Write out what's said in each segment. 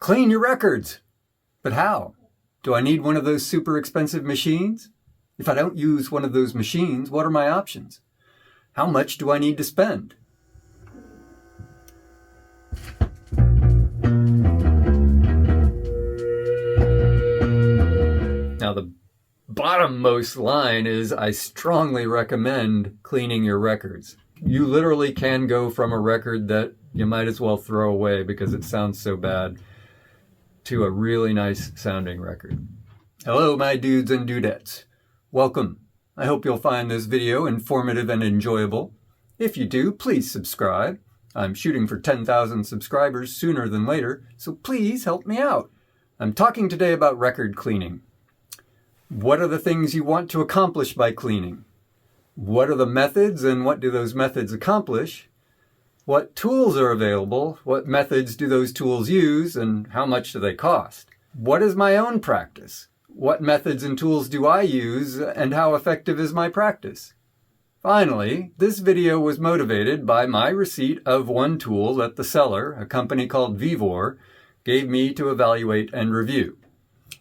Clean your records. But how? Do I need one of those super expensive machines? If I don't use one of those machines, what are my options? How much do I need to spend? Now, the bottommost line is I strongly recommend cleaning your records. You literally can go from a record that you might as well throw away because it sounds so bad to a really nice sounding record. Hello, my dudes and dudettes. Welcome. I hope you'll find this video informative and enjoyable. If you do, please subscribe. I'm shooting for 10,000 subscribers sooner than later, so please help me out. I'm talking today about record cleaning. What are the things you want to accomplish by cleaning? What are the methods and what do those methods accomplish? What tools are available? What methods do those tools use and how much do they cost? What is my own practice? What methods and tools do I use and how effective is my practice? Finally, this video was motivated by my receipt of one tool that the seller, a company called Vevor, gave me to evaluate and review.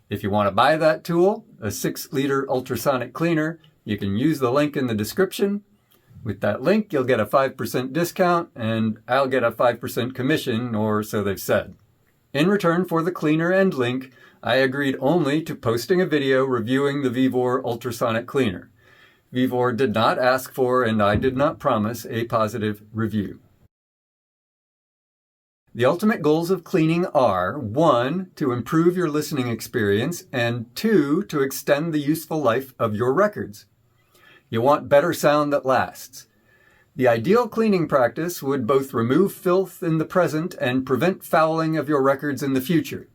If you want to buy that tool, a 6-liter ultrasonic cleaner, you can use the link in the description. With that link, you'll get a 5% discount, and I'll get a 5% commission, or so they've said. In return for the cleaner and link, I agreed only to posting a video reviewing the Vevor ultrasonic cleaner. Vevor did not ask for, and I did not promise, a positive review. The ultimate goals of cleaning are 1. To improve your listening experience, and 2. To extend the useful life of your records. You want better sound that lasts. The ideal cleaning practice would both remove filth in the present and prevent fouling of your records in the future.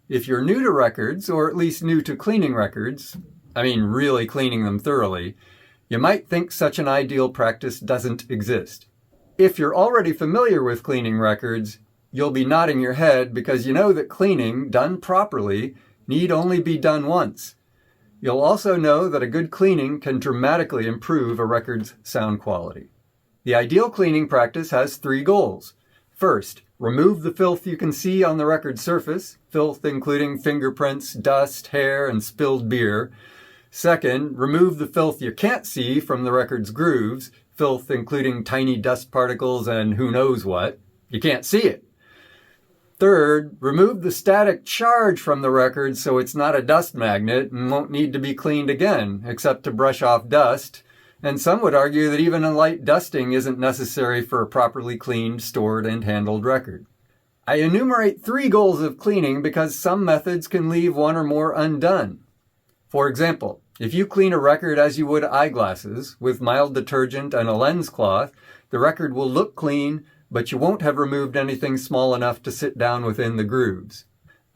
If you're new to records, or at least new to cleaning records, I mean really cleaning them thoroughly, you might think such an ideal practice doesn't exist. If you're already familiar with cleaning records, you'll be nodding your head because you know that cleaning, done properly, need only be done once. You'll also know that a good cleaning can dramatically improve a record's sound quality. The ideal cleaning practice has 3 goals. First, remove the filth you can see on the record surface, filth including fingerprints, dust, hair, and spilled beer. Second, remove the filth you can't see from the record's grooves, filth including tiny dust particles and who knows what. You can't see it. Third, remove the static charge from the record so it's not a dust magnet and won't need to be cleaned again, except to brush off dust. And some would argue that even a light dusting isn't necessary for a properly cleaned, stored, and handled record. I enumerate 3 goals of cleaning because some methods can leave one or more undone. For example, if you clean a record as you would eyeglasses, with mild detergent and a lens cloth, the record will look clean, but you won't have removed anything small enough to sit down within the grooves.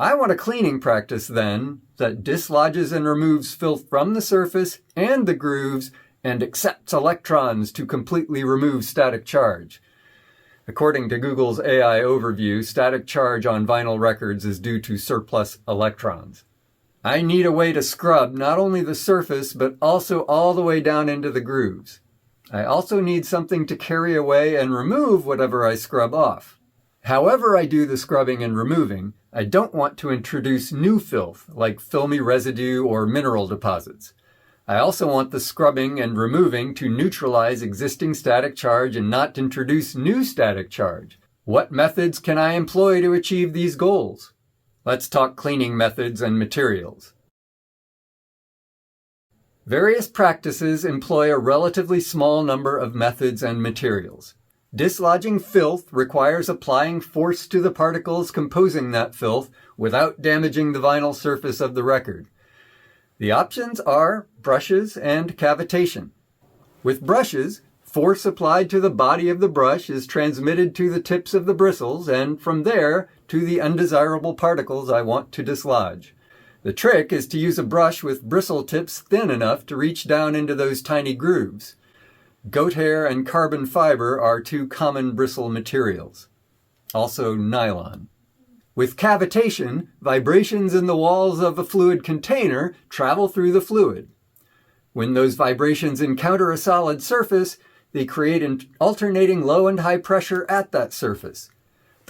I want a cleaning practice, then, that dislodges and removes filth from the surface and the grooves and accepts electrons to completely remove static charge. According to Google's AI overview, static charge on vinyl records is due to surplus electrons. I need a way to scrub not only the surface, but also all the way down into the grooves. I also need something to carry away and remove whatever I scrub off. However I do the scrubbing and removing, I don't want to introduce new filth, like filmy residue or mineral deposits. I also want the scrubbing and removing to neutralize existing static charge and not introduce new static charge. What methods can I employ to achieve these goals? Let's talk cleaning methods and materials. Various practices employ a relatively small number of methods and materials. Dislodging filth requires applying force to the particles composing that filth without damaging the vinyl surface of the record. The options are brushes and cavitation. With brushes, force applied to the body of the brush is transmitted to the tips of the bristles and from there to the undesirable particles I want to dislodge. The trick is to use a brush with bristle tips thin enough to reach down into those tiny grooves. Goat hair and carbon fiber are 2 common bristle materials. Also nylon. With cavitation, vibrations in the walls of a fluid container travel through the fluid. When those vibrations encounter a solid surface, they create an alternating low and high pressure at that surface.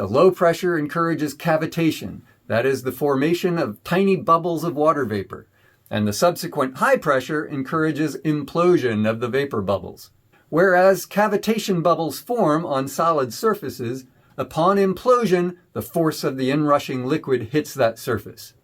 The low pressure encourages cavitation, that is, the formation of tiny bubbles of water vapor, and the subsequent high pressure encourages implosion of the vapor bubbles. Whereas cavitation bubbles form on solid surfaces, upon implosion, the force of the inrushing liquid hits that surface.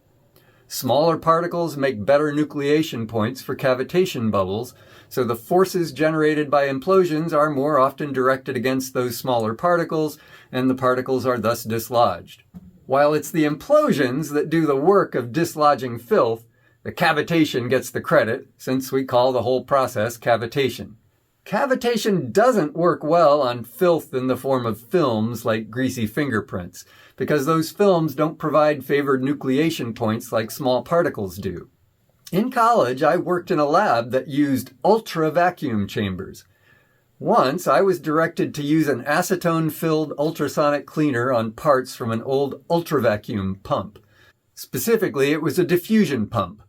Smaller particles make better nucleation points for cavitation bubbles, so the forces generated by implosions are more often directed against those smaller particles, and the particles are thus dislodged. While it's the implosions that do the work of dislodging filth, the cavitation gets the credit, since we call the whole process cavitation. Cavitation doesn't work well on filth in the form of films like greasy fingerprints, because those films don't provide favored nucleation points like small particles do. In college, I worked in a lab that used ultra-vacuum chambers. Once, I was directed to use an acetone-filled ultrasonic cleaner on parts from an old ultra-vacuum pump. Specifically, it was a diffusion pump,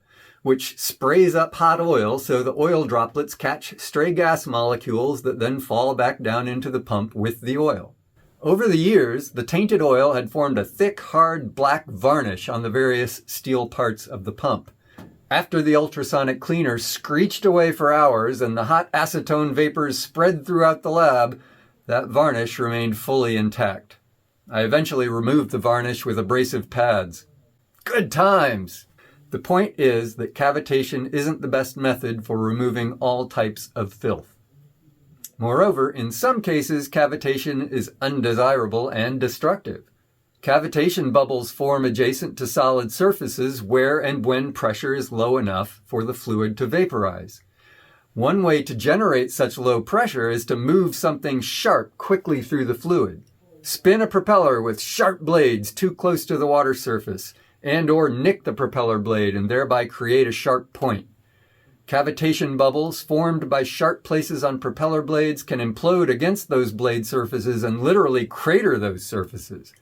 which sprays up hot oil so the oil droplets catch stray gas molecules that then fall back down into the pump with the oil. Over the years, the tainted oil had formed a thick, hard, black varnish on the various steel parts of the pump. After the ultrasonic cleaner screeched away for hours and the hot acetone vapors spread throughout the lab, that varnish remained fully intact. I eventually removed the varnish with abrasive pads. Good times! The point is that cavitation isn't the best method for removing all types of filth. Moreover, in some cases, cavitation is undesirable and destructive. Cavitation bubbles form adjacent to solid surfaces where and when pressure is low enough for the fluid to vaporize. One way to generate such low pressure is to move something sharp quickly through the fluid. Spin a propeller with sharp blades too close to the water surface, and/or nick the propeller blade and thereby create a sharp point. Cavitation bubbles formed by sharp places on propeller blades can implode against those blade surfaces and literally crater those surfaces.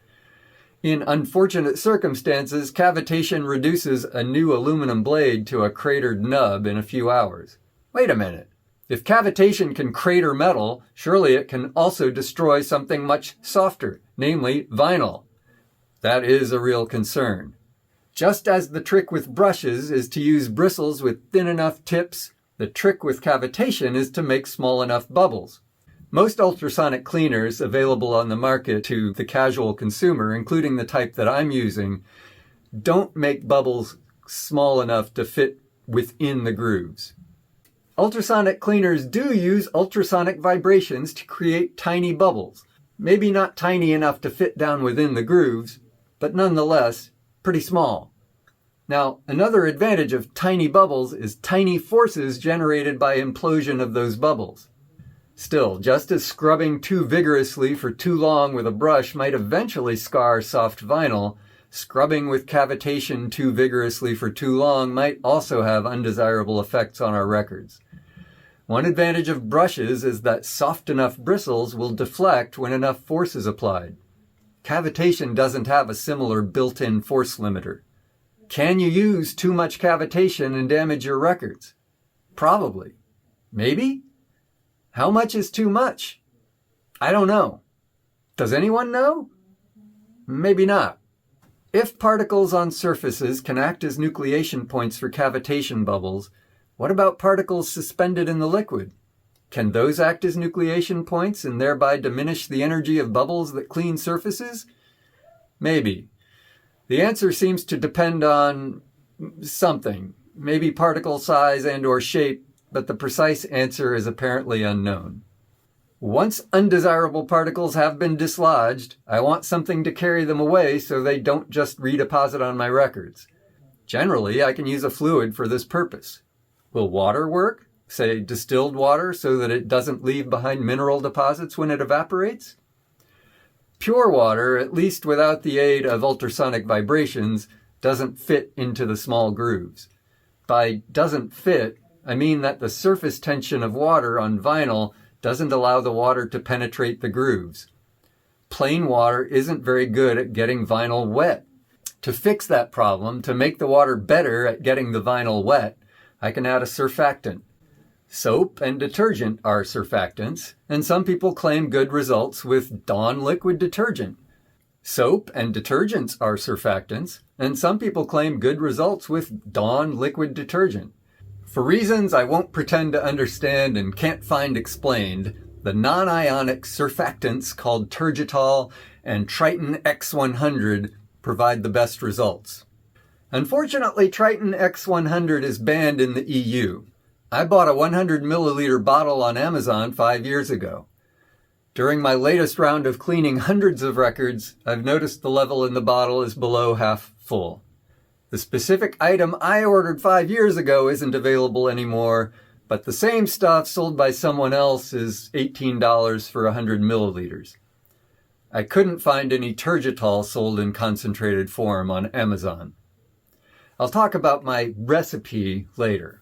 In unfortunate circumstances, cavitation reduces a new aluminum blade to a cratered nub in a few hours. Wait a minute. If cavitation can crater metal, surely it can also destroy something much softer, namely vinyl. That is a real concern. Just as the trick with brushes is to use bristles with thin enough tips, the trick with cavitation is to make small enough bubbles. Most ultrasonic cleaners available on the market to the casual consumer, including the type that I'm using, don't make bubbles small enough to fit within the grooves. Ultrasonic cleaners do use ultrasonic vibrations to create tiny bubbles. Maybe not tiny enough to fit down within the grooves, but nonetheless, pretty small. Now, another advantage of tiny bubbles is tiny forces generated by implosion of those bubbles. Still, just as scrubbing too vigorously for too long with a brush might eventually scar soft vinyl, scrubbing with cavitation too vigorously for too long might also have undesirable effects on our records. One advantage of brushes is that soft enough bristles will deflect when enough force is applied. Cavitation doesn't have a similar built-in force limiter. Can you use too much cavitation and damage your records? Probably. Maybe? How much is too much? I don't know. Does anyone know? Maybe not. If particles on surfaces can act as nucleation points for cavitation bubbles, what about particles suspended in the liquid? Can those act as nucleation points and thereby diminish the energy of bubbles that clean surfaces? Maybe. The answer seems to depend on something, maybe particle size and/or shape, but the precise answer is apparently unknown. Once undesirable particles have been dislodged, I want something to carry them away so they don't just redeposit on my records. Generally, I can use a fluid for this purpose. Will water work? Say distilled water so that it doesn't leave behind mineral deposits when it evaporates? Pure water, at least without the aid of ultrasonic vibrations, doesn't fit into the small grooves. By doesn't fit, I mean that the surface tension of water on vinyl doesn't allow the water to penetrate the grooves. Plain water isn't very good at getting vinyl wet. To fix that problem, to make the water better at getting the vinyl wet, I can add a surfactant. Soap and detergent are surfactants, and some people claim good results with Dawn liquid detergent. Soap and detergents are surfactants, and some people claim good results with Dawn liquid detergent. For reasons I won't pretend to understand and can't find explained, the non-ionic surfactants called Turgitol and Triton X100 provide the best results. Unfortunately, Triton X100 is banned in the EU. I bought a 100 milliliter bottle on Amazon 5 years ago. During my latest round of cleaning hundreds of records, I've noticed the level in the bottle is below half full. The specific item I ordered 5 years ago isn't available anymore, but the same stuff sold by someone else is $18 for 100 milliliters. I couldn't find any Turgitol sold in concentrated form on Amazon. I'll talk about my recipe later.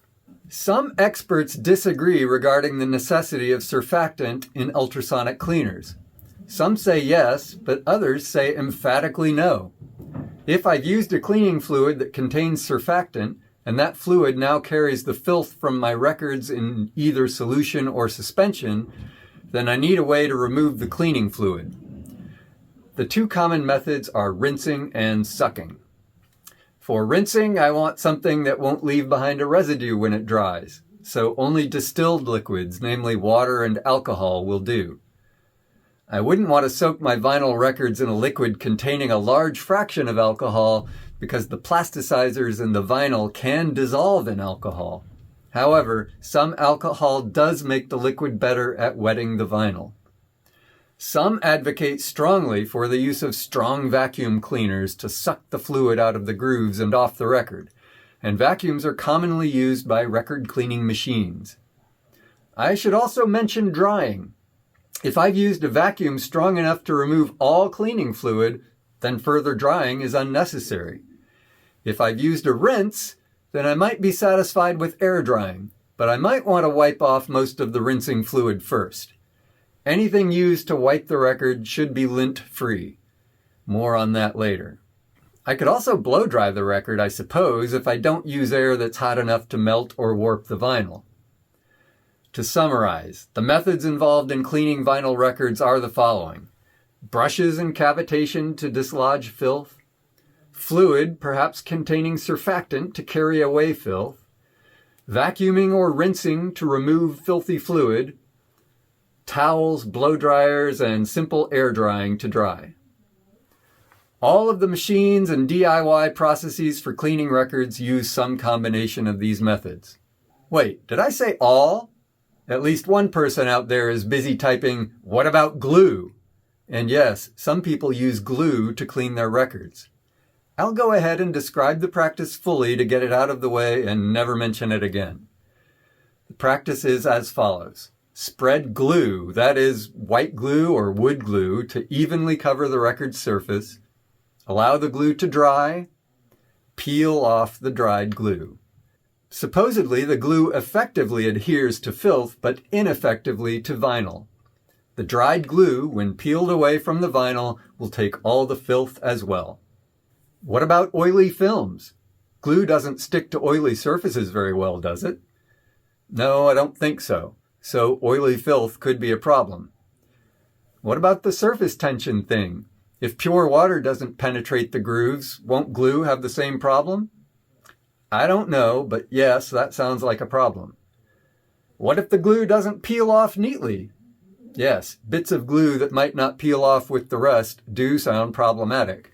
Some experts disagree regarding the necessity of surfactant in ultrasonic cleaners. Some say yes, but others say emphatically no. If I've used a cleaning fluid that contains surfactant, and that fluid now carries the filth from my records in either solution or suspension, then I need a way to remove the cleaning fluid. The two common methods are rinsing and sucking. For rinsing, I want something that won't leave behind a residue when it dries, so only distilled liquids, namely water and alcohol, will do. I wouldn't want to soak my vinyl records in a liquid containing a large fraction of alcohol because the plasticizers in the vinyl can dissolve in alcohol. However, some alcohol does make the liquid better at wetting the vinyl. Some advocate strongly for the use of strong vacuum cleaners to suck the fluid out of the grooves and off the record, and vacuums are commonly used by record cleaning machines. I should also mention drying. If I've used a vacuum strong enough to remove all cleaning fluid, then further drying is unnecessary. If I've used a rinse, then I might be satisfied with air drying, but I might want to wipe off most of the rinsing fluid first. Anything used to wipe the record should be lint-free. More on that later. I could also blow dry the record, I suppose, if I don't use air that's hot enough to melt or warp the vinyl. To summarize, the methods involved in cleaning vinyl records are the following: brushes and cavitation to dislodge filth, fluid, perhaps containing surfactant, to carry away filth, vacuuming or rinsing to remove filthy fluid, towels, blow dryers, and simple air drying to dry. All of the machines and DIY processes for cleaning records use some combination of these methods. Wait, did I say all? At least one person out there is busy typing, "What about glue?" And yes, some people use glue to clean their records. I'll go ahead and describe the practice fully to get it out of the way and never mention it again. The practice is as follows. Spread glue, that is, white glue or wood glue, to evenly cover the record surface. Allow the glue to dry. Peel off the dried glue. Supposedly, the glue effectively adheres to filth, but ineffectively to vinyl. The dried glue, when peeled away from the vinyl, will take all the filth as well. What about oily films? Glue doesn't stick to oily surfaces very well, does it? No, I don't think so. So oily filth could be a problem. What about the surface tension thing? If pure water doesn't penetrate the grooves, won't glue have the same problem? I don't know, but yes, that sounds like a problem. What if the glue doesn't peel off neatly? Yes, bits of glue that might not peel off with the rest do sound problematic.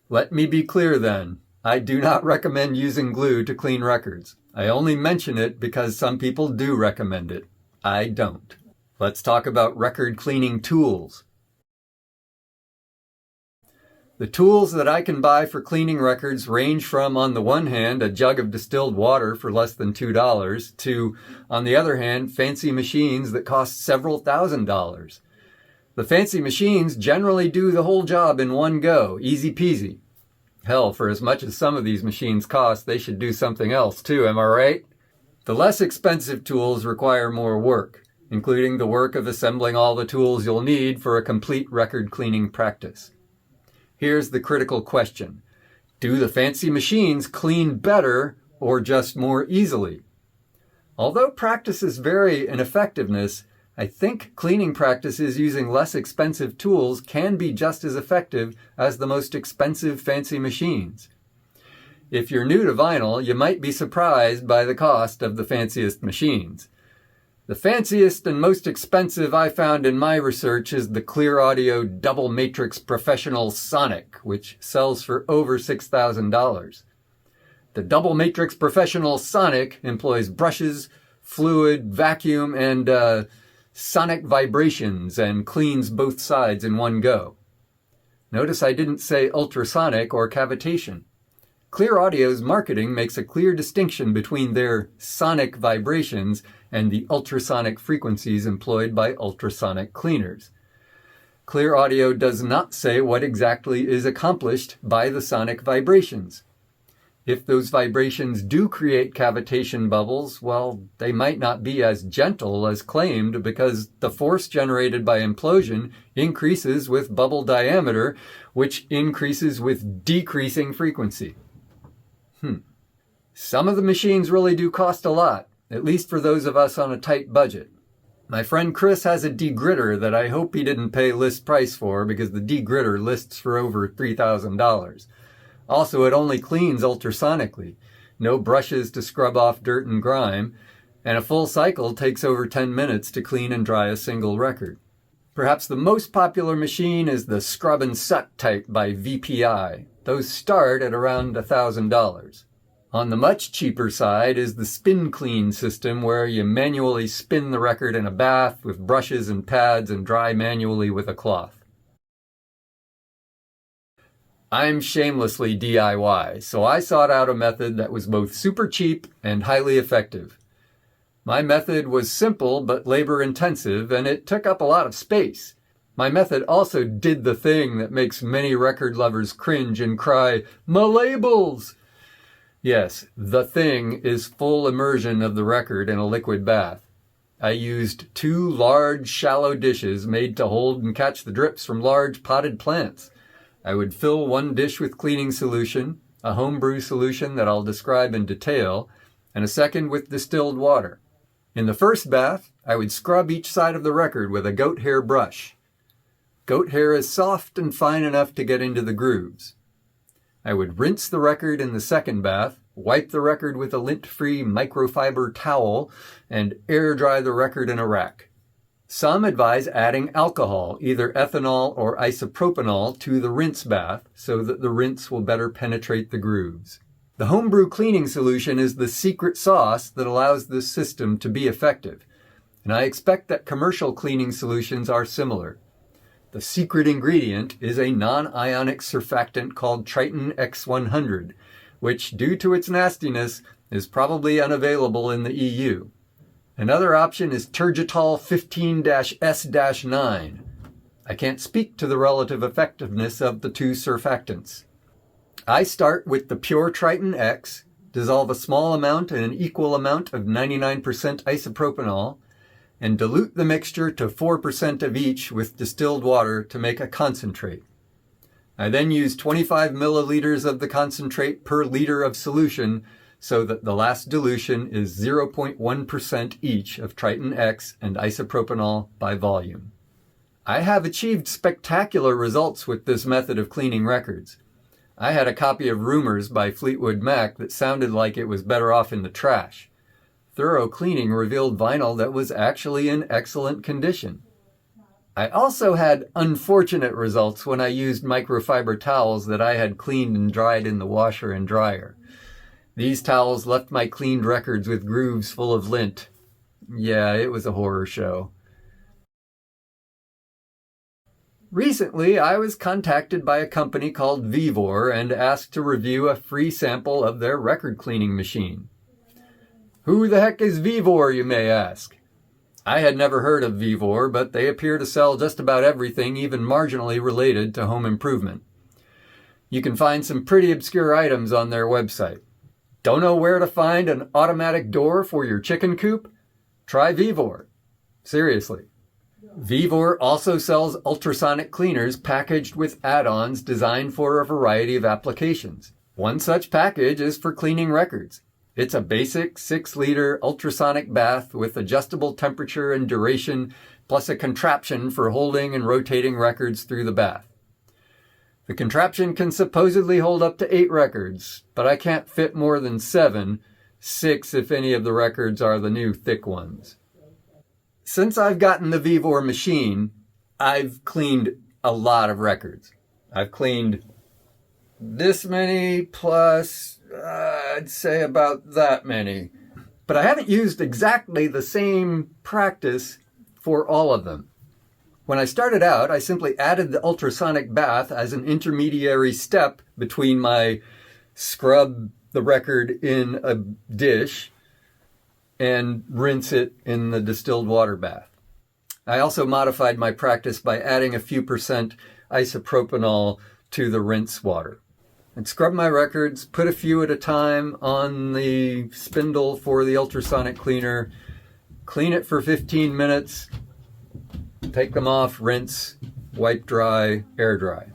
Let me be clear then. I do not recommend using glue to clean records. I only mention it because some people do recommend it. I don't. Let's talk about record cleaning tools. The tools that I can buy for cleaning records range from, on the one hand, a jug of distilled water for less than $2 to, on the other hand, fancy machines that cost several $1,000s. The fancy machines generally do the whole job in one go, easy peasy. Hell, for as much as some of these machines cost, they should do something else too, am I right? The less expensive tools require more work, including the work of assembling all the tools you'll need for a complete record cleaning practice. Here's the critical question. Do the fancy machines clean better or just more easily? Although practices vary in effectiveness, I think cleaning practices using less expensive tools can be just as effective as the most expensive fancy machines. If you're new to vinyl, you might be surprised by the cost of the fanciest machines. The fanciest and most expensive I found in my research is the Clear Audio Double Matrix Professional Sonic, which sells for over $6,000. The Double Matrix Professional Sonic employs brushes, fluid, vacuum, and sonic vibrations and cleans both sides in one go. Notice I didn't say ultrasonic or cavitation. Clear Audio's marketing makes a clear distinction between their sonic vibrations and the ultrasonic frequencies employed by ultrasonic cleaners. Clear Audio does not say what exactly is accomplished by the sonic vibrations. If those vibrations do create cavitation bubbles, well, they might not be as gentle as claimed because the force generated by implosion increases with bubble diameter, which increases with decreasing frequency. Some of the machines really do cost a lot, at least for those of us on a tight budget. My friend Chris has a degritter that I hope he didn't pay list price for because the degritter lists for over $3,000. Also, it only cleans ultrasonically, no brushes to scrub off dirt and grime, and a full cycle takes over 10 minutes to clean and dry a single record. Perhaps the most popular machine is the Scrub and Suck type by VPI. Those start at around $1,000. On the much cheaper side is the Spin Clean system, where you manually spin the record in a bath with brushes and pads and dry manually with a cloth. I'm shamelessly DIY, so I sought out a method that was both super cheap and highly effective. My method was simple but labor-intensive, and it took up a lot of space. My method also did the thing that makes many record lovers cringe and cry, "My labels!" Yes, the thing is full immersion of the record in a liquid bath. I used 2 large, shallow dishes made to hold and catch the drips from large potted plants. I would fill one dish with cleaning solution, a homebrew solution that I'll describe in detail, and a second with distilled water. In the first bath, I would scrub each side of the record with a goat hair brush. Goat hair is soft and fine enough to get into the grooves. I would rinse the record in the second bath, wipe the record with a lint-free microfiber towel, and air dry the record in a rack. Some advise adding alcohol, either ethanol or isopropanol, to the rinse bath so that the rinse will better penetrate the grooves. The homebrew cleaning solution is the secret sauce that allows this system to be effective, and I expect that commercial cleaning solutions are similar. The secret ingredient is a non-ionic surfactant called Triton X100, which, due to its nastiness, is probably unavailable in the EU. Another option is Turgitol 15-S-9. I can't speak to the relative effectiveness of the 2 surfactants. I start with the pure Triton X, dissolve a small amount in an equal amount of 99% isopropanol, and dilute the mixture to 4% of each with distilled water to make a concentrate. I then use 25 milliliters of the concentrate per liter of solution so that the last dilution is 0.1% each of Triton X and isopropanol by volume. I have achieved spectacular results with this method of cleaning records. I had a copy of Rumors by Fleetwood Mac that sounded like it was better off in the trash. Thorough cleaning revealed vinyl that was actually in excellent condition. I also had unfortunate results when I used microfiber towels that I had cleaned and dried in the washer and dryer. These towels left my cleaned records with grooves full of lint. Yeah, it was a horror show. Recently, I was contacted by a company called Vevor and asked to review a free sample of their record cleaning machine. Who the heck is Vevor, you may ask? I had never heard of Vevor, but they appear to sell just about everything, even marginally related to home improvement. You can find some pretty obscure items on their website. Don't know where to find an automatic door for your chicken coop? Try Vevor. Seriously. Vevor also sells ultrasonic cleaners packaged with add-ons designed for a variety of applications. One such package is for cleaning records. It's a basic 6-liter ultrasonic bath with adjustable temperature and duration, plus a contraption for holding and rotating records through the bath. The contraption can supposedly hold up to 8 records, but I can't fit more than 7, 6 if any of the records are the new thick ones. Since I've gotten the Vevor machine, I've cleaned a lot of records. I've cleaned this many plus, I'd say about that many. But I haven't used exactly the same practice for all of them. When I started out, I simply added the ultrasonic bath as an intermediary step between my scrub the record in a dish and rinse it in the distilled water bath. I also modified my practice by adding a few percent isopropanol to the rinse water. I'd scrub my records, put a few at a time on the spindle for the ultrasonic cleaner, clean it for 15 minutes, take them off, rinse, wipe dry, air dry.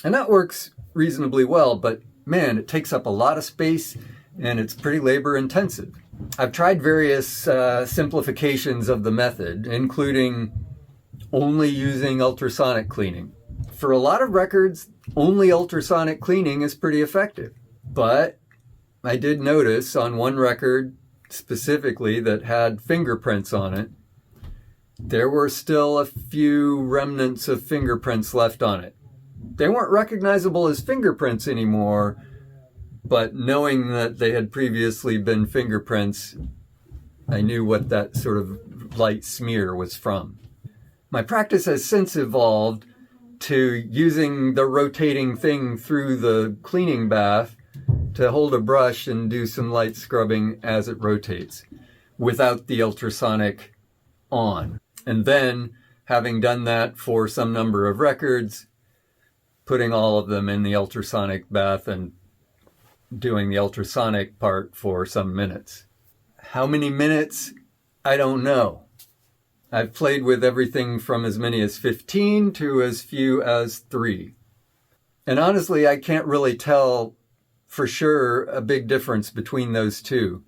And that works reasonably well, but man, it takes up a lot of space and it's pretty labor intensive. I've tried various simplifications of the method, including only using ultrasonic cleaning. For a lot of records, only ultrasonic cleaning is pretty effective. But I did notice on one record specifically that had fingerprints on it, there were still a few remnants of fingerprints left on it. They weren't recognizable as fingerprints anymore, but knowing that they had previously been fingerprints, I knew what that sort of light smear was from. My practice has since evolved to using the rotating thing through the cleaning bath to hold a brush and do some light scrubbing as it rotates without the ultrasonic on. And then, having done that for some number of records, putting all of them in the ultrasonic bath and doing the ultrasonic part for some minutes. How many minutes? I don't know. I've played with everything from as many as 15 to as few as 3. And honestly, I can't really tell for sure a big difference between those two.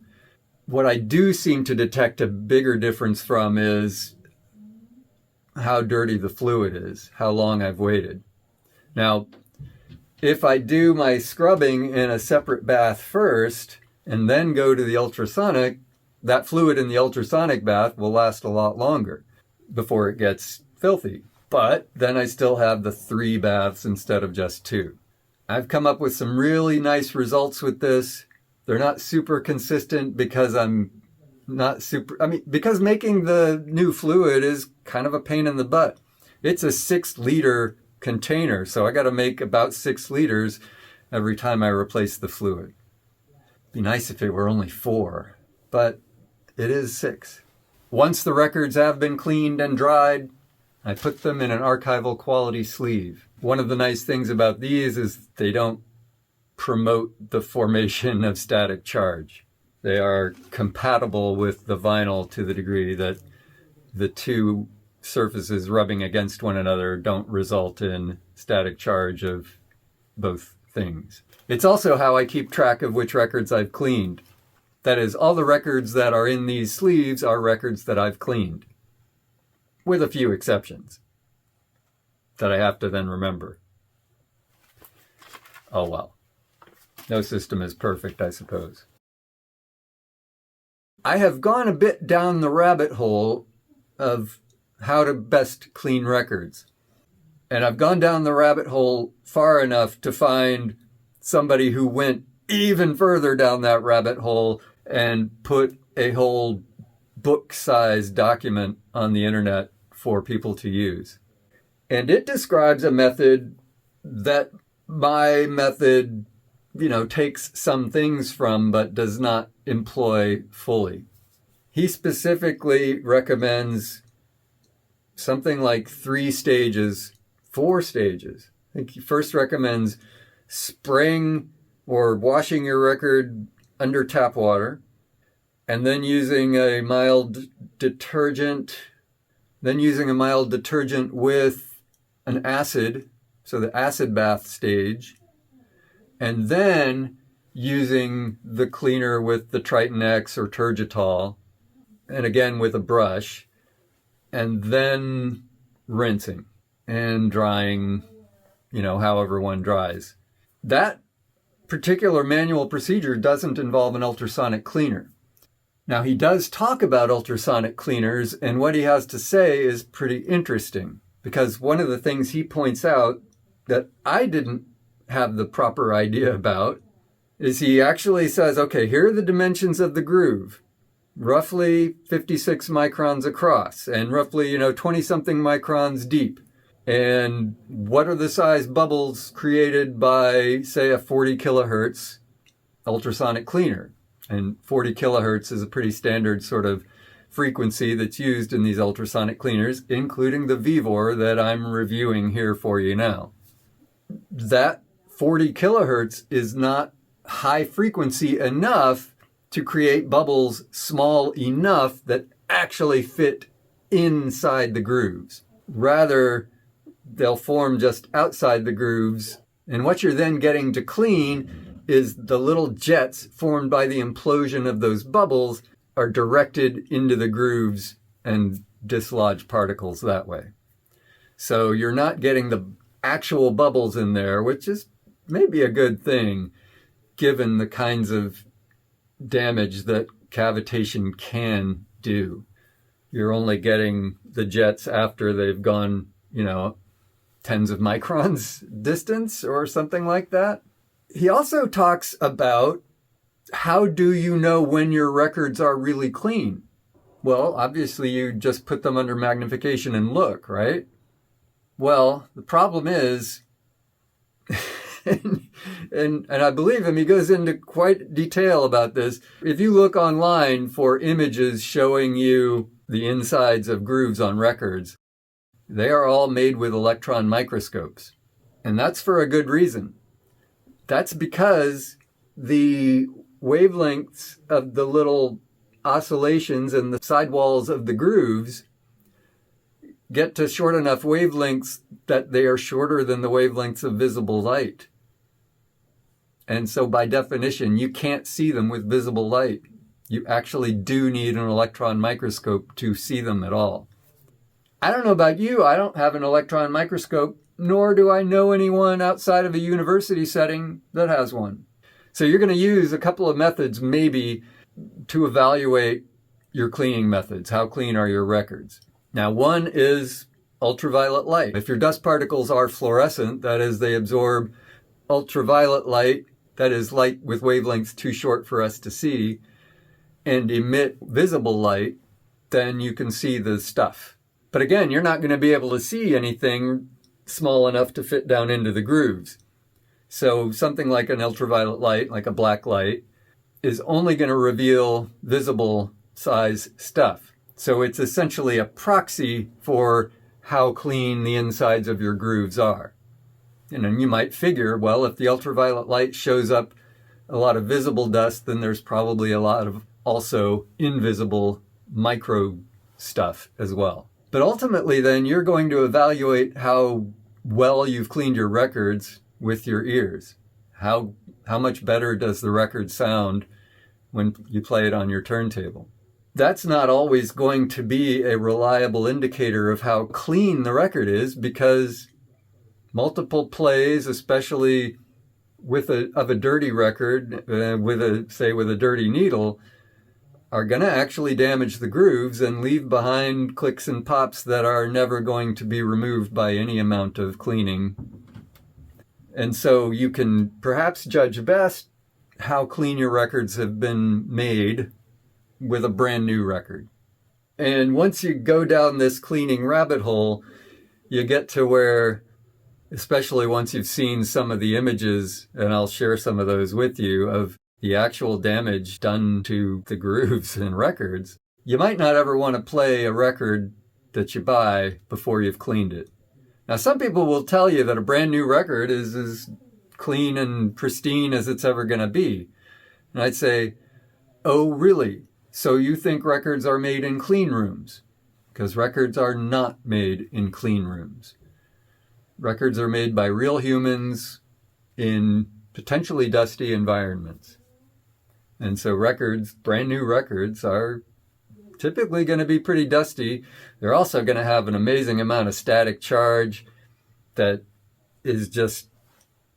What I do seem to detect a bigger difference from is how dirty the fluid is, how long I've waited. Now, if I do my scrubbing in a separate bath first and then go to the ultrasonic, that fluid in the ultrasonic bath will last a lot longer before it gets filthy. But then I still have the 3 baths instead of just 2. I've come up with some really nice results with this. They're not super consistent because because making the new fluid is kind of a pain in the butt. It's a 6-liter container, so I got to make about 6 liters every time I replace the fluid. It'd be nice if it were only 4, but it is 6. Once the records have been cleaned and dried, I put them in an archival quality sleeve. One of the nice things about these is they don't promote the formation of static charge. They are compatible with the vinyl to the degree that the two surfaces rubbing against one another don't result in static charge of both things. It's also how I keep track of which records I've cleaned. That is, all the records that are in these sleeves are records that I've cleaned, with a few exceptions that I have to then remember. Oh well. No system is perfect, I suppose. I have gone a bit down the rabbit hole of how to best clean records. And I've gone down the rabbit hole far enough to find somebody who went even further down that rabbit hole and put a whole book-sized document on the internet for people to use. And it describes a method that my method, takes some things from, but does not employ fully. He specifically recommends something like 4 stages. I think he first recommends spraying or washing your record under tap water, and then using a mild detergent, with an acid, so the acid bath stage, and then using the cleaner with the Triton X or Turgitol, and again with a brush, and then rinsing and drying, however one dries. That particular manual procedure doesn't involve an ultrasonic cleaner. Now, he does talk about ultrasonic cleaners, and what he has to say is pretty interesting, because one of the things he points out that I didn't have the proper idea about is he actually says, okay, here are the dimensions of the groove, roughly 56 microns across and roughly, 20-something microns deep. And what are the size bubbles created by, say, a 40 kilohertz ultrasonic cleaner? And 40 kilohertz is a pretty standard sort of frequency that's used in these ultrasonic cleaners, including the Vevor that I'm reviewing here for you now. That 40 kilohertz is not high frequency enough to create bubbles small enough that actually fit inside the grooves. Rather, they'll form just outside the grooves. And what you're then getting to clean is the little jets formed by the implosion of those bubbles are directed into the grooves and dislodge particles that way. So you're not getting the actual bubbles in there, which is maybe a good thing given the kinds of damage that cavitation can do. You're only getting the jets after they've gone, tens of microns distance or something like that. He also talks about how do you know when your records are really clean? Well, obviously you just put them under magnification and look, right? Well, the problem is, and I believe him, he goes into quite detail about this. If you look online for images showing you the insides of grooves on records, they are all made with electron microscopes. And that's for a good reason. That's because the wavelengths of the little oscillations and the sidewalls of the grooves get to short enough wavelengths that they are shorter than the wavelengths of visible light. And so by definition, you can't see them with visible light. You actually do need an electron microscope to see them at all. I don't know about you, I don't have an electron microscope, nor do I know anyone outside of a university setting that has one. So you're going to use a couple of methods maybe to evaluate your cleaning methods. How clean are your records? Now, one is ultraviolet light. If your dust particles are fluorescent, that is, they absorb ultraviolet light, that is light with wavelengths too short for us to see, and emit visible light, then you can see the stuff. But again, you're not going to be able to see anything small enough to fit down into the grooves. So something like an ultraviolet light, like a black light, is only going to reveal visible size stuff. So it's essentially a proxy for how clean the insides of your grooves are. And you might figure, well, if the ultraviolet light shows up a lot of visible dust, then there's probably a lot of also invisible micro stuff as well. But ultimately, then, you're going to evaluate how well you've cleaned your records with your ears. How much better does the record sound when you play it on your turntable? That's not always going to be a reliable indicator of how clean the record is, because multiple plays, especially of a dirty record, with a dirty needle, are going to actually damage the grooves and leave behind clicks and pops that are never going to be removed by any amount of cleaning. And so you can perhaps judge best how clean your records have been made with a brand new record. And once you go down this cleaning rabbit hole, you get to where, especially once you've seen some of the images, and I'll share some of those with you, of the actual damage done to the grooves in records, you might not ever want to play a record that you buy before you've cleaned it. Now, some people will tell you that a brand new record is as clean and pristine as it's ever going to be. And I'd say, oh, really? So you think records are made in clean rooms? Because records are not made in clean rooms. Records are made by real humans in potentially dusty environments. And so records, brand new records, are typically going to be pretty dusty. They're also going to have an amazing amount of static charge that is just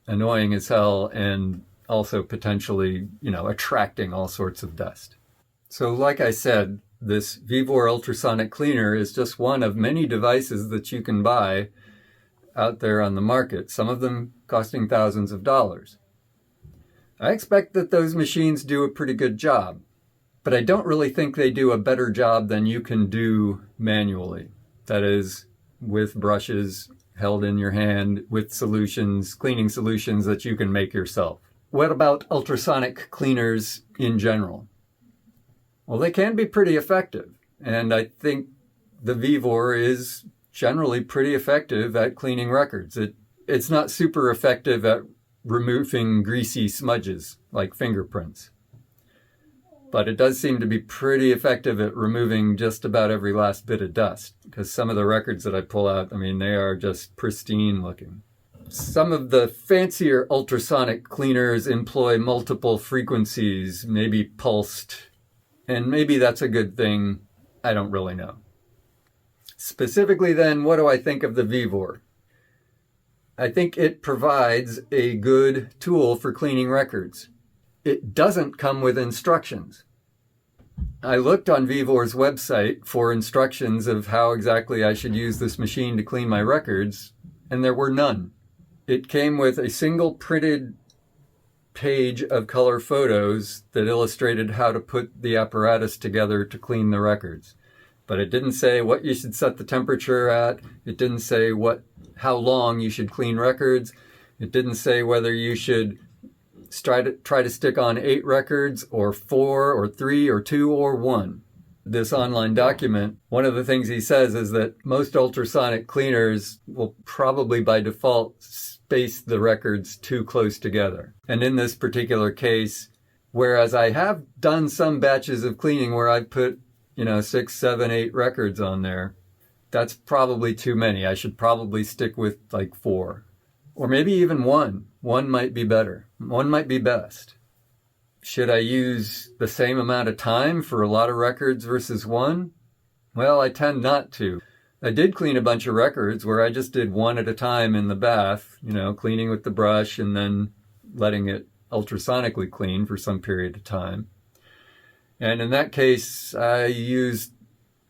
annoying as hell, and also potentially, attracting all sorts of dust. So like I said, this Vevor Ultrasonic Cleaner is just one of many devices that you can buy out there on the market, some of them costing thousands of dollars. I expect that those machines do a pretty good job, but I don't really think they do a better job than you can do manually. That is, with brushes held in your hand, with solutions, cleaning solutions that you can make yourself. What about ultrasonic cleaners in general? Well, they can be pretty effective, and I think the Vevor is generally pretty effective at cleaning records. It's not super effective at removing greasy smudges like fingerprints, but it does seem to be pretty effective at removing just about every last bit of dust, because some of the records that I pull out, they are just pristine looking. Some of the fancier ultrasonic cleaners employ multiple frequencies, maybe pulsed, and maybe that's a good thing. I don't really know. Specifically then, what do I think of the Vevor? I think it provides a good tool for cleaning records. It doesn't come with instructions. I looked on Vevor's website for instructions of how exactly I should use this machine to clean my records, and there were none. It came with a single printed page of color photos that illustrated how to put the apparatus together to clean the records. But it didn't say what you should set the temperature at. It didn't say how long you should clean records. It didn't say whether you should try to stick on 8 records or 4 or 3 or 2 or 1. This online document, one of the things he says is that most ultrasonic cleaners will probably by default space the records too close together. And in this particular case, whereas I have done some batches of cleaning where I've put 6, 7, 8 records on there, that's probably too many. I should probably stick with like 4. Or maybe even 1. 1 might be better. 1 might be best. Should I use the same amount of time for a lot of records versus 1? Well, I tend not to. I did clean a bunch of records where I just did 1 at a time in the bath, cleaning with the brush and then letting it ultrasonically clean for some period of time. And in that case, I used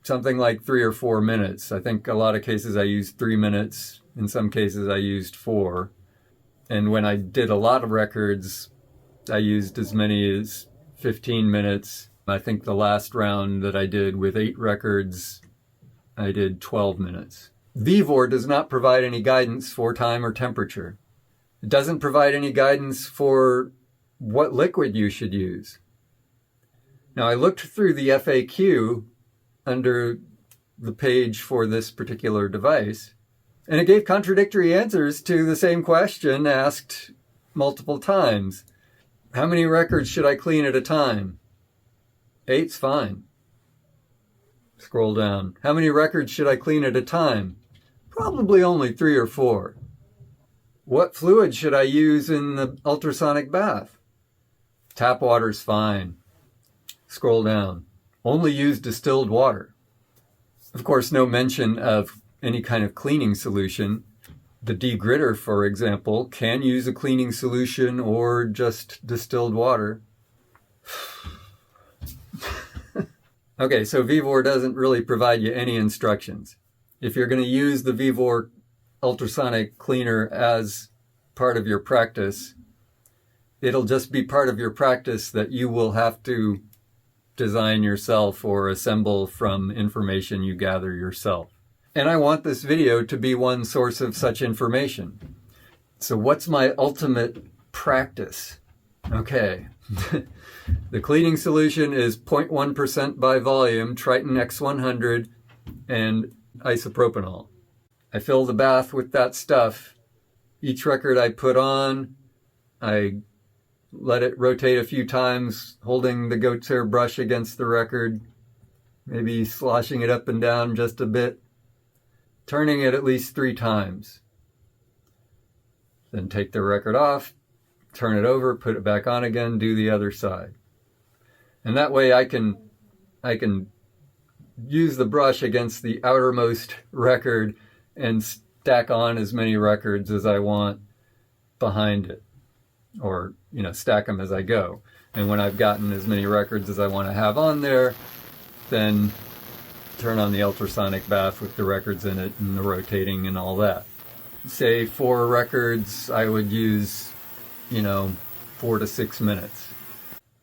something like 3 or 4 minutes. I think a lot of cases I used 3 minutes. In some cases I used 4. And when I did a lot of records, I used as many as 15 minutes. I think the last round that I did with 8 records, I did 12 minutes. Vevor does not provide any guidance for time or temperature. It doesn't provide any guidance for what liquid you should use. Now, I looked through the FAQ under the page for this particular device, and it gave contradictory answers to the same question asked multiple times. How many records should I clean at a time? 8's fine. Scroll down. How many records should I clean at a time? Probably only 3 or 4. What fluid should I use in the ultrasonic bath? Tap water's fine. Scroll down. Only use distilled water. Of course, no mention of any kind of cleaning solution. The degritter, for example, can use a cleaning solution or just distilled water. Okay, so Vevor doesn't really provide you any instructions. If you're going to use the Vevor ultrasonic cleaner as part of your practice, it'll just be part of your practice that you will have to design yourself or assemble from information you gather yourself. And I want this video to be one source of such information. So what's my ultimate practice? Okay. The cleaning solution is 0.1% by volume, Triton X100, and isopropanol. I fill the bath with that stuff. Each record I put on, I let it rotate a few times, holding the goat's hair brush against the record, maybe sloshing it up and down just a bit, turning it at least 3 times. Then take the record off, turn it over, put it back on again, do the other side. And that way I can use the brush against the outermost record and stack on as many records as I want behind it, or stack them as I go. And when I've gotten as many records as I want to have on there, then turn on the ultrasonic bath with the records in it and the rotating and all that. Say 4 records, I would use 4 to 6 minutes.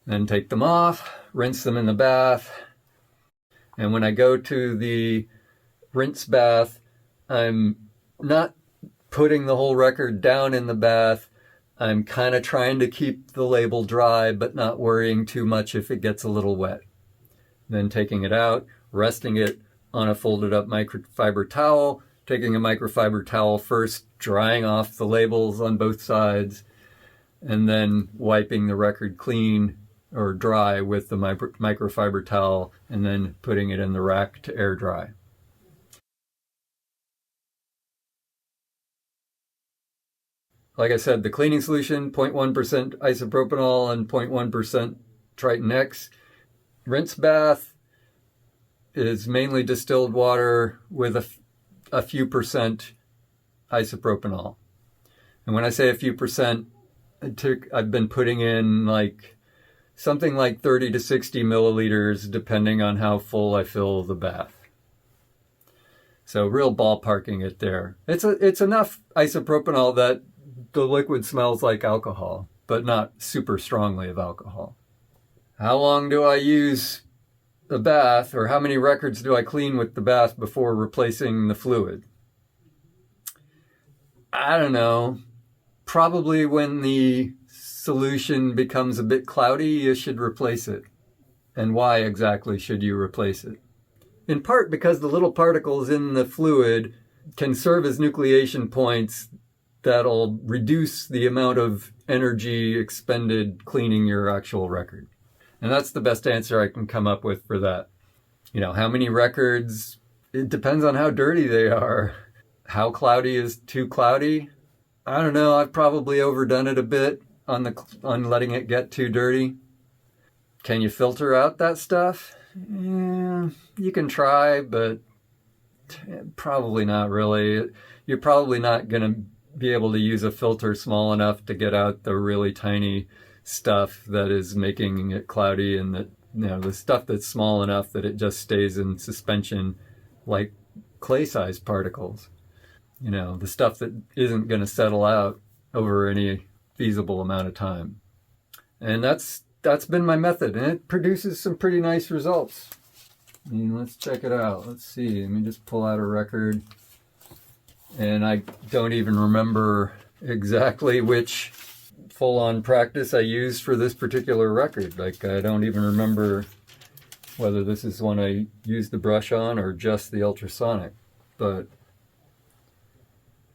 Then take them off, rinse them in the bath. And when I go to the rinse bath, I'm not putting the whole record down in the bath. I'm kind of trying to keep the label dry, but not worrying too much if it gets a little wet. Then taking it out, resting it on a folded up microfiber towel, taking a microfiber towel first, drying off the labels on both sides, and then wiping the record clean or dry with the microfiber towel, and then putting it in the rack to air dry. Like I said, the cleaning solution, 0.1% isopropanol and 0.1% Triton X. Rinse bath is mainly distilled water with a few percent isopropanol. And when I say a few percent, I've been putting in something like 30 to 60 milliliters, depending on how full I fill the bath. So real ballparking it there. It's enough isopropanol that the liquid smells like alcohol, but not super strongly of alcohol. How long do I use the bath, or how many records do I clean with the bath before replacing the fluid? I don't know. Probably when the solution becomes a bit cloudy, you should replace it. And why exactly should you replace it? In part because the little particles in the fluid can serve as nucleation points that'll reduce the amount of energy expended cleaning your actual record. And that's the best answer I can come up with for that. How many records? It depends on how dirty they are. How cloudy is too cloudy? I don't know. I've probably overdone it a bit on letting it get too dirty. Can you filter out that stuff? Yeah, you can try, but probably not really. You're probably not going to be able to use a filter small enough to get out the really tiny stuff that is making it cloudy, and that the stuff that's small enough that it just stays in suspension like clay-sized particles. The stuff that isn't going to settle out over any feasible amount of time. And that's been my method, and it produces some pretty nice results. Let's check it out. Let's see. Let me just pull out a record. And I don't even remember exactly which full-on practice I used for this particular record. I don't even remember whether this is one I used the brush on or just the ultrasonic. But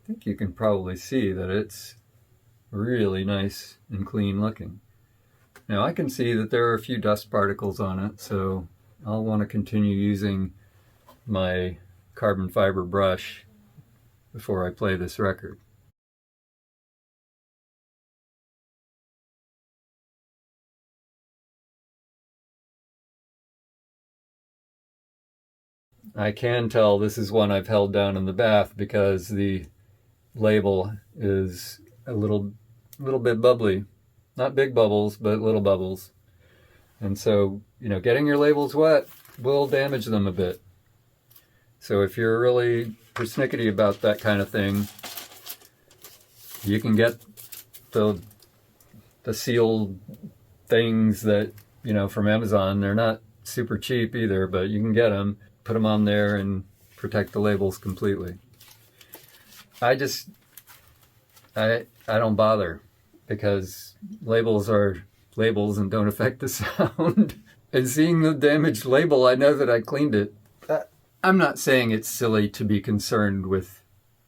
I think you can probably see that it's really nice and clean looking. Now I can see that there are a few dust particles on it, so I'll want to continue using my carbon fiber brush before I play this record. I can tell this is one I've held down in the bath because the label is a little bit bubbly. Not big bubbles, but little bubbles. And so, getting your labels wet will damage them a bit. So if you're really persnickety about that kind of thing, you can get the sealed things that, from Amazon. They're not super cheap either, but you can get them, put them on there, and protect the labels completely. I don't bother, because labels are labels and don't affect the sound. And seeing the damaged label, I know that I cleaned it. I'm not saying it's silly to be concerned with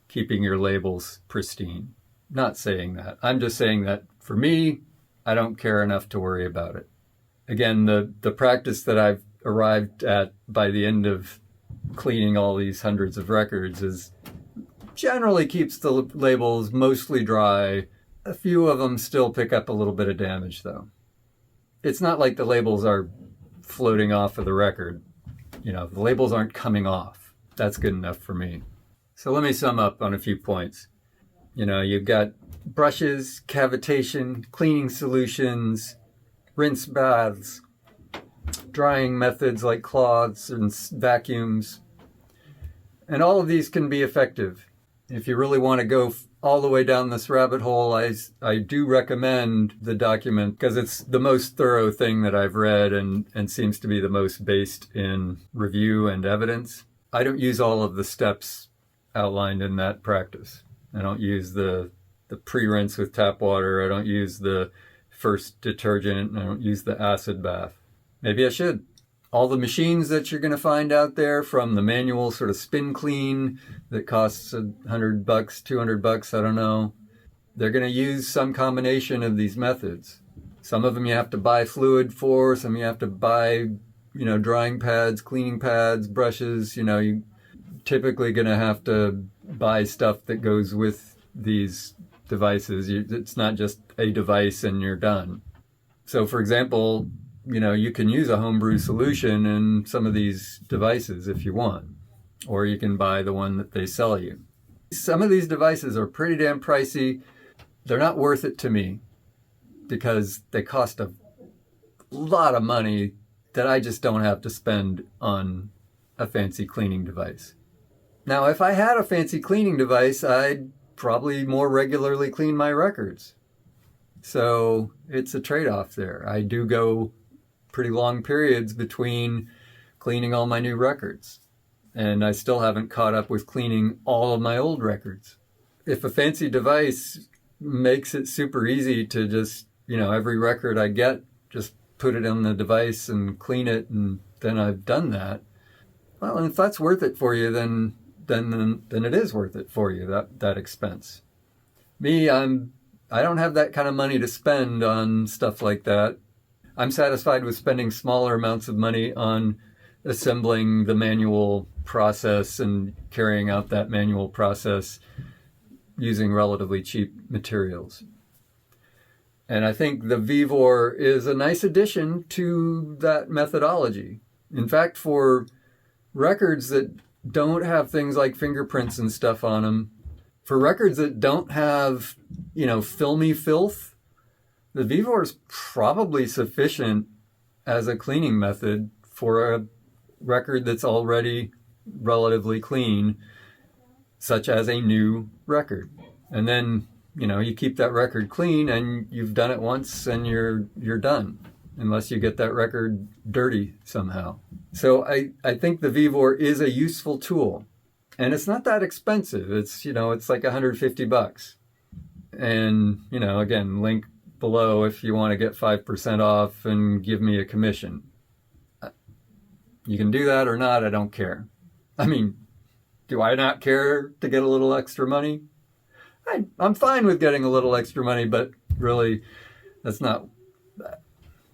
keeping your labels pristine. Not saying that. I'm just saying that for me, I don't care enough to worry about it. Again, the practice that I've arrived at by the end of cleaning all these hundreds of records is generally keeps the labels mostly dry, A few of them still pick up a little bit of damage, though. It's not like the labels are floating off of the record. The labels aren't coming off. That's good enough for me. So let me sum up on a few points. You've got brushes, cavitation, cleaning solutions, rinse baths, drying methods like cloths and vacuums. And all of these can be effective. If you really want to go all the way down this rabbit hole, I do recommend the document because it's the most thorough thing that I've read and seems to be the most based in review and evidence. I don't use all of the steps outlined in that practice. I don't use the pre-rinse with tap water. I don't use the first detergent. I don't use the acid bath. Maybe I should. All the machines that you're going to find out there, from the manual sort of spin clean that costs $100, $200, I don't know, they're going to use some combination of these methods. Some of them you have to buy fluid for, some you have to buy, drying pads, cleaning pads, brushes. You're typically going to have to buy stuff that goes with these devices. It's not just a device and you're done. So, for example, you can use a homebrew solution in some of these devices if you want, or you can buy the one that they sell you. Some of these devices are pretty damn pricey. They're not worth it to me because they cost a lot of money that I just don't have to spend on a fancy cleaning device. Now, if I had a fancy cleaning device, I'd probably more regularly clean my records. So it's a trade-off there. I do go pretty long periods between cleaning all my new records, and I still haven't caught up with cleaning all of my old records. If a fancy device makes it super easy to just, every record I get, just put it on the device and clean it, and then I've done that. Well, and if that's worth it for you, then it is worth it for you, that expense. Me, I don't have that kind of money to spend on stuff like that. I'm satisfied with spending smaller amounts of money on assembling the manual process and carrying out that manual process using relatively cheap materials. And I think the Vevor is a nice addition to that methodology. In fact, for records that don't have things like fingerprints and stuff on them, for records that don't have, filmy filth, the Vevor is probably sufficient as a cleaning method for a record that's already relatively clean, such as a new record. And then, you keep that record clean and you've done it once and you're done, unless you get that record dirty somehow. So I think the Vevor is a useful tool, and it's not that expensive. It's, it's like $150. And, again, link below if you want to get 5% off and give me a commission. You can do that or not, I don't care. I mean, do I not care to get a little extra money? I'm fine with getting a little extra money, but really, that's not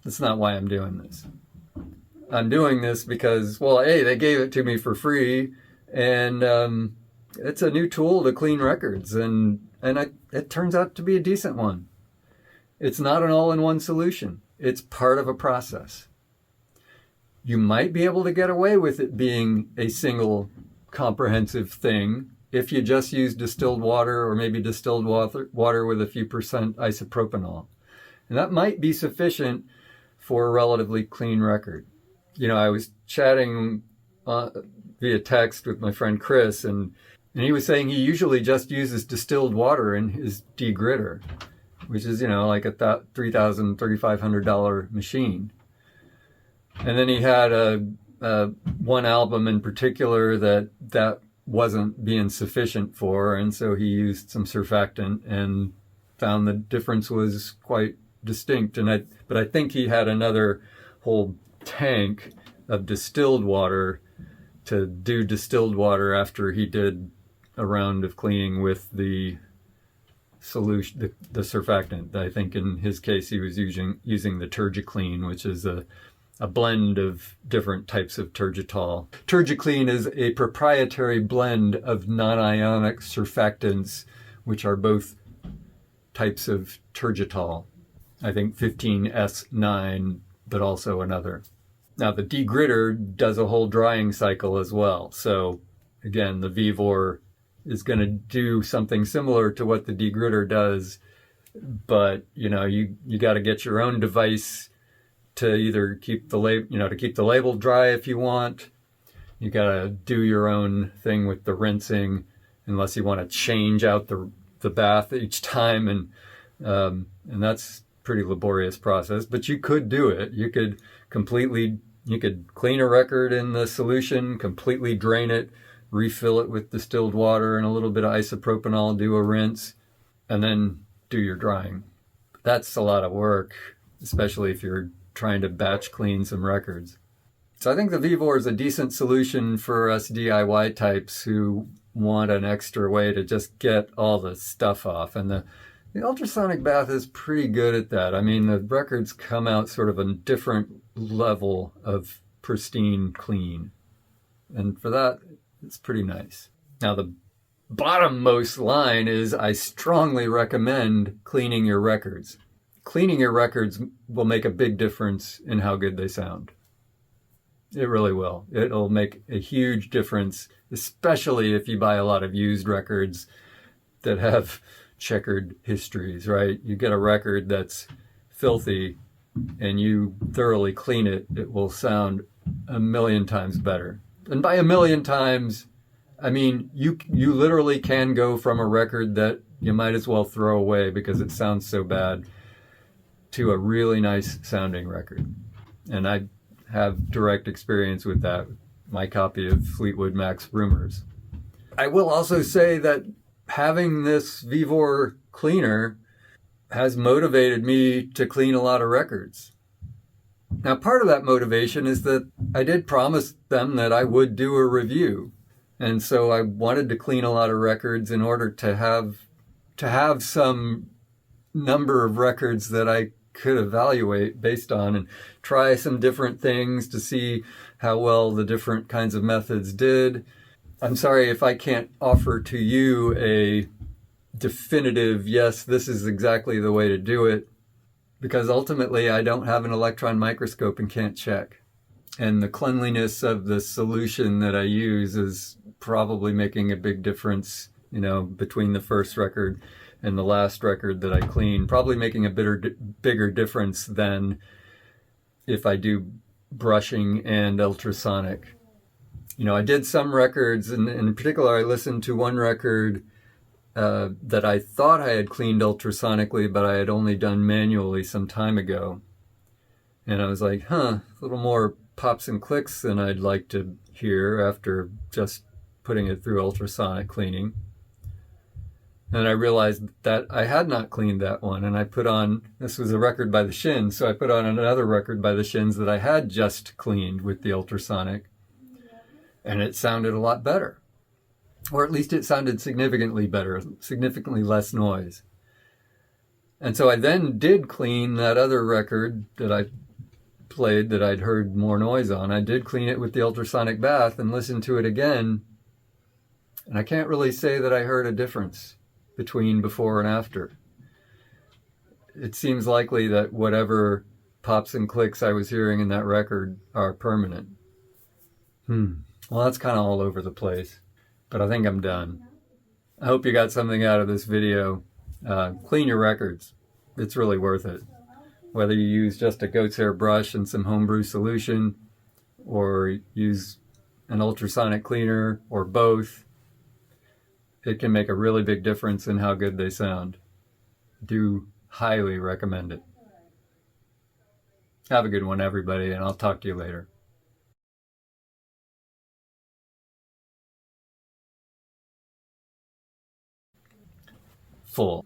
why I'm doing this. I'm doing this because, well, hey, they gave it to me for free, and it's a new tool to clean records, and it turns out to be a decent one. It's not an all-in-one solution. It's part of a process. You might be able to get away with it being a single comprehensive thing if you just use distilled water, or maybe distilled water with a few percent isopropanol. And that might be sufficient for a relatively clean record. I was chatting via text with my friend Chris, and he was saying he usually just uses distilled water in his degritter, which is, like a $3,000, $3,500 machine. And then he had one album in particular that wasn't being sufficient for, and so he used some surfactant and found the difference was quite distinct. But I think he had another whole tank of distilled water to do distilled water after he did a round of cleaning with the solution, the surfactant. I think in his case he was using the TurgiClean, which is a blend of different types of Turgitol. TurgiClean is a proprietary blend of non-ionic surfactants, which are both types of turgitol. I think 15S9, but also another. Now the degritter does a whole drying cycle as well. So again, the Vevor is going to do something similar to what the degritter does, but you got to get your own device to either keep the label dry if you want. You got to do your own thing with the rinsing, unless you want to change out the bath each time, and that's a pretty laborious process. But you could do it. You could clean a record in the solution, completely drain it, refill it with distilled water and a little bit of isopropanol, do a rinse, and then do your drying. That's a lot of work, especially if you're trying to batch clean some records. So I think the Vevor is a decent solution for us DIY types who want an extra way to just get all the stuff off. And the ultrasonic bath is pretty good at that. I mean, the records come out sort of a different level of pristine clean. And for that, it's pretty nice. Now, the bottommost line is I strongly recommend cleaning your records. Cleaning your records will make a big difference in how good they sound. It really will. It'll make a huge difference, especially if you buy a lot of used records that have checkered histories, right? You get a record that's filthy and you thoroughly clean it, it will sound a million times better. And by a million times, I mean, you literally can go from a record that you might as well throw away because it sounds so bad to a really nice sounding record. And I have direct experience with that, my copy of Fleetwood Mac's Rumors. I will also say that having this Vevor cleaner has motivated me to clean a lot of records. Now, part of that motivation is that I did promise them that I would do a review. And so I wanted to clean a lot of records in order to have some number of records that I could evaluate based on and try some different things to see how well the different kinds of methods did. I'm sorry if I can't offer to you a definitive, yes, this is exactly the way to do it, because ultimately I don't have an electron microscope and can't check. And the cleanliness of the solution that I use is probably making a big difference, between the first record and the last record that I clean, probably making a bigger difference than if I do brushing and ultrasonic. I did some records, and in particular I listened to one record that I thought I had cleaned ultrasonically, but I had only done manually some time ago. And I was like, a little more pops and clicks than I'd like to hear after just putting it through ultrasonic cleaning. And I realized that I had not cleaned that one, and I put on, this was a record by the Shins, so I put on another record by the Shins that I had just cleaned with the ultrasonic, and it sounded a lot better. Or at least it sounded significantly better, significantly less noise. And so I then did clean that other record that I played that I'd heard more noise on. I did clean it with the ultrasonic bath and listened to it again, and I can't really say that I heard a difference between before and after. It seems likely that whatever pops and clicks I was hearing in that record are permanent. Well, that's kind of all over the place, but I think I'm done. I hope you got something out of this video. Clean your records. It's really worth it. Whether you use just a goat's hair brush and some homebrew solution, or use an ultrasonic cleaner, or both, it can make a really big difference in how good they sound. Do highly recommend it. Have a good one, everybody, and I'll talk to you later. Full.